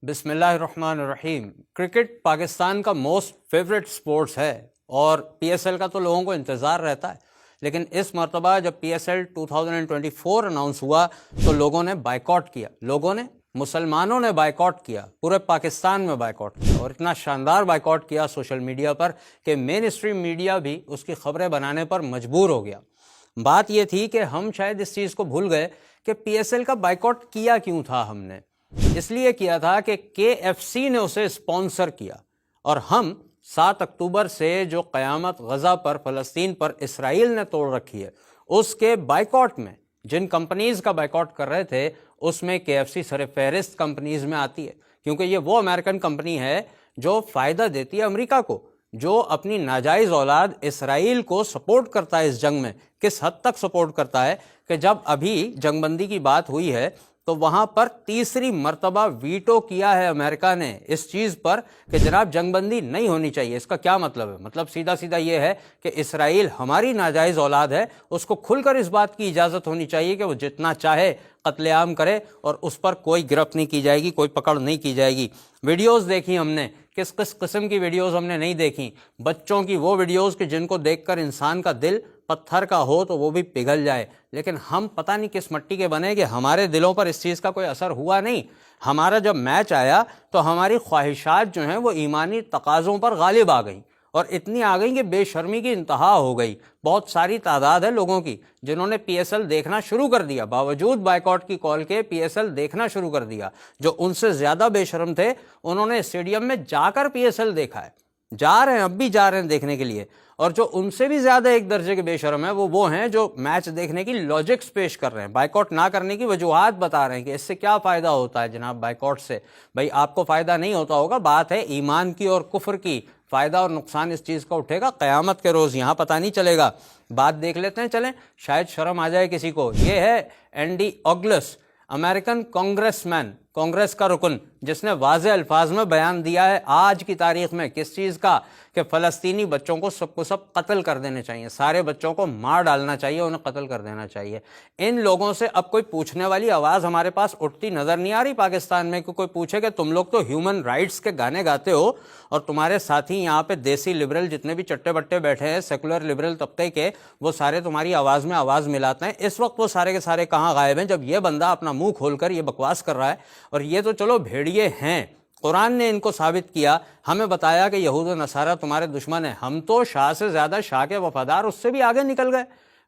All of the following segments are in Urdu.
بسم اللہ الرحمن الرحیم۔ کرکٹ پاکستان کا موسٹ فیوریٹ سپورٹس ہے اور پی ایس ایل کا تو لوگوں کو انتظار رہتا ہے، لیکن اس مرتبہ جب پی ایس ایل 2024 اناؤنس ہوا تو لوگوں نے بائیکاٹ کیا، مسلمانوں نے بائیکاٹ کیا، پورے پاکستان میں بائیکاٹ کیا، اور اتنا شاندار بائیکاٹ کیا سوشل میڈیا پر کہ مین اسٹریم میڈیا بھی اس کی خبریں بنانے پر مجبور ہو گیا۔ بات یہ تھی کہ ہم شاید اس چیز کو بھول گئے کہ پی ایس ایل کا بائیکاٹ کیا کیوں تھا۔ ہم نے اس لیے کیا تھا کہ کے ایف سی نے اسے اسپانسر کیا، اور ہم 7 اکتوبر سے جو قیامت غزہ پر، فلسطین پر اسرائیل نے توڑ رکھی ہے، اس کے بائیکاٹ میں جن کمپنیز کا بائیکاٹ کر رہے تھے اس میں کے ایف سی سر فہرست کمپنیز میں آتی ہے، کیونکہ یہ وہ امریکن کمپنی ہے جو فائدہ دیتی ہے امریکہ کو، جو اپنی ناجائز اولاد اسرائیل کو سپورٹ کرتا ہے اس جنگ میں۔ کس حد تک سپورٹ کرتا ہے کہ جب ابھی جنگ بندی کی بات ہوئی ہے تو وہاں پر تیسری مرتبہ ویٹو کیا ہے امریکہ نے اس چیز پر کہ جناب جنگ بندی نہیں ہونی چاہیے۔ اس کا کیا مطلب ہے؟ مطلب سیدھا سیدھا یہ ہے کہ اسرائیل ہماری ناجائز اولاد ہے، اس کو کھل کر اس بات کی اجازت ہونی چاہیے کہ وہ جتنا چاہے قتل عام کرے اور اس پر کوئی گرفت نہیں کی جائے گی، کوئی پکڑ نہیں کی جائے گی۔ ویڈیوز دیکھی ہم نے، کس قسم کی ویڈیوز ہم نے نہیں دیکھی؟ بچوں کی وہ ویڈیوز کہ جن کو دیکھ کر انسان کا دل پتھر کا ہو تو وہ بھی پگھل جائے، لیکن ہم پتہ نہیں کس مٹی کے بنے کہ ہمارے دلوں پر اس چیز کا کوئی اثر ہوا نہیں۔ ہمارا جب میچ آیا تو ہماری خواہشات جو ہیں وہ ایمانی تقاضوں پر غالب آ گئیں، اور اتنی آ گئیں کہ بے شرمی کی انتہا ہو گئی۔ بہت ساری تعداد ہے لوگوں کی جنہوں نے پی ایس ایل دیکھنا شروع کر دیا، باوجود بائیکاٹ کی کال کے پی ایس ایل دیکھنا شروع کر دیا۔ جو ان سے زیادہ بے شرم تھے انہوں نے اسٹیڈیم میں جا کر پی ایس ایل دیکھا ہے، جا رہے ہیں، اب بھی جا رہے ہیں دیکھنے کے لیے۔ اور جو ان سے بھی زیادہ ایک درجے کے بے شرم ہیں وہ ہیں جو میچ دیکھنے کی لاجکس پیش کر رہے ہیں، بائیکاٹ نہ کرنے کی وجوہات بتا رہے ہیں کہ اس سے کیا فائدہ ہوتا ہے جناب بائیکاٹ سے۔ بھائی آپ کو فائدہ نہیں ہوتا ہوگا، بات ہے ایمان کی اور کفر کی، فائدہ اور نقصان اس چیز کا اٹھے گا قیامت کے روز، یہاں پتہ نہیں چلے گا۔ بات دیکھ لیتے ہیں، چلیں شاید شرم آ جائے کسی کو۔ یہ ہے اینڈی اوگلس، امریکن کانگریس مین، کانگریس کا رکن، جس نے واضح الفاظ میں بیان دیا ہے آج کی تاریخ میں کس چیز کا، کہ فلسطینی بچوں کو سب قتل کر دینے چاہیے، سارے بچوں کو مار ڈالنا چاہیے، انہیں قتل کر دینا چاہیے۔ ان لوگوں سے اب کوئی پوچھنے والی آواز ہمارے پاس اٹھتی نظر نہیں آ رہی پاکستان میں، کہ کوئی پوچھے کہ تم لوگ تو ہیومن رائٹس کے گانے گاتے ہو اور تمہارے ساتھی یہاں پہ دیسی لبرل جتنے بھی چٹے بٹے بیٹھے ہیں، سیکولر لبرل طبقے کے، وہ سارے تمہاری آواز میں آواز ملاتے ہیں۔ اس وقت وہ سارے کے سارے کہاں غائب ہیں جب یہ بندہ اپنا منہ کھول کر یہ بکواس کر رہا ہے؟ اور یہ تو چلو بھیڑیے ہیں، قرآن نے ان کو ثابت کیا، ہمیں بتایا کہ یہود و نصارہ تمہارے دشمن ہیں۔ ہم تو شاہ سے زیادہ شاہ کے وفادار، اس سے بھی آگے نکل گئے۔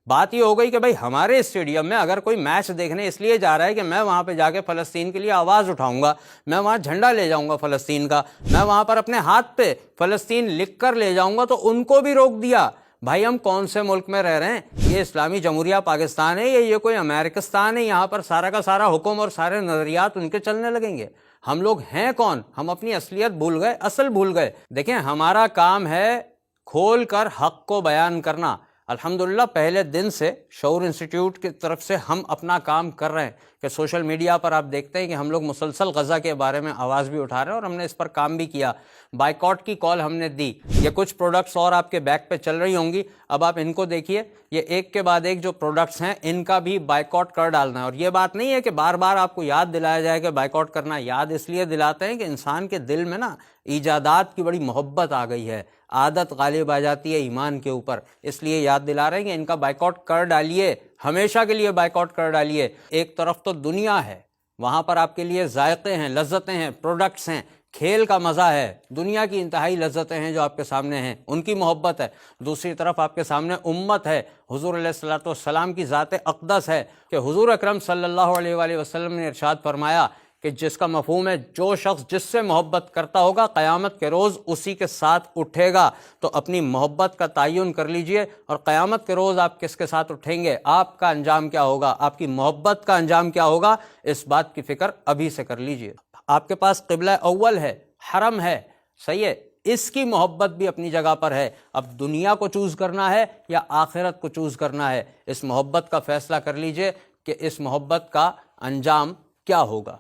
بات یہ ہو گئی کہ بھائی ہمارے اسٹیڈیم میں اگر کوئی میچ دیکھنے اس لیے جا رہا ہے کہ میں وہاں پہ جا کے فلسطین کے لیے آواز اٹھاؤں گا، میں وہاں جھنڈا لے جاؤں گا فلسطین کا، میں وہاں پر اپنے ہاتھ پہ فلسطین لکھ کر لے جاؤں گا، تو ان کو بھی روک دیا۔ بھائی ہم کون سے ملک میں رہ رہے ہیں؟ یہ اسلامی جمہوریہ پاکستان ہے، یہ کوئی امریکستان ہے؟ یہاں پر سارا کا سارا حکم اور سارے نظریات ان کے چلنے لگیں گے؟ ہم لوگ ہیں کون؟ ہم اپنی اصلیت بھول گئے، اصل بھول گئے۔ دیکھیں ہمارا کام ہے کھول کر حق کو بیان کرنا۔ الحمدللہ پہلے دن سے شعور انسٹیٹیوٹ کی طرف سے ہم اپنا کام کر رہے ہیں کہ سوشل میڈیا پر آپ دیکھتے ہیں کہ ہم لوگ مسلسل غزہ کے بارے میں آواز بھی اٹھا رہے ہیں، اور ہم نے اس پر کام بھی کیا۔ بائیکاٹ کی کال ہم نے دی، یہ کچھ پروڈکٹس اور آپ کے بیک پہ چل رہی ہوں گی، اب آپ ان کو دیکھیے، یہ ایک کے بعد ایک جو پروڈکٹس ہیں ان کا بھی بائیکاٹ کر ڈالنا ہے۔ اور یہ بات نہیں ہے کہ بار بار آپ کو یاد دلایا جائے کہ بائیکاٹ کرنا، یاد اس لیے دلاتے ہیں کہ انسان کے دل میں نا ایجادات کی بڑی محبت آ گئی ہے، عادت غالب آ جاتی ہے ایمان کے اوپر، اس لیے یاد دلا رہے ہیں کہ ان کا بائیکاٹ کر ڈالیے، ہمیشہ کے لیے بائیکاٹ کر ڈالیے۔ ایک طرف تو دنیا ہے، وہاں پر آپ کے لیے ذائقے ہیں، لذتیں ہیں، پروڈکٹس ہیں، کھیل کا مزہ ہے، دنیا کی انتہائی لذتیں ہیں جو آپ کے سامنے ہیں، ان کی محبت ہے۔ دوسری طرف آپ کے سامنے امت ہے، حضور علیہ الصلوۃ والسلام کی ذات اقدس ہے، کہ حضور اکرم صلی اللہ علیہ وآلہ وسلم نے ارشاد فرمایا کہ جس کا مفہوم ہے جو شخص جس سے محبت کرتا ہوگا قیامت کے روز اسی کے ساتھ اٹھے گا۔ تو اپنی محبت کا تعین کر لیجئے، اور قیامت کے روز آپ کس کے ساتھ اٹھیں گے، آپ کا انجام کیا ہوگا، آپ کی محبت کا انجام کیا ہوگا، اس بات کی فکر ابھی سے کر لیجئے۔ آپ کے پاس قبلہ اول ہے، حرم ہے، صحیح ہے، اس کی محبت بھی اپنی جگہ پر ہے۔ اب دنیا کو چوز کرنا ہے یا آخرت کو چوز کرنا ہے، اس محبت کا فیصلہ کر لیجئے کہ اس محبت کا انجام کیا ہوگا۔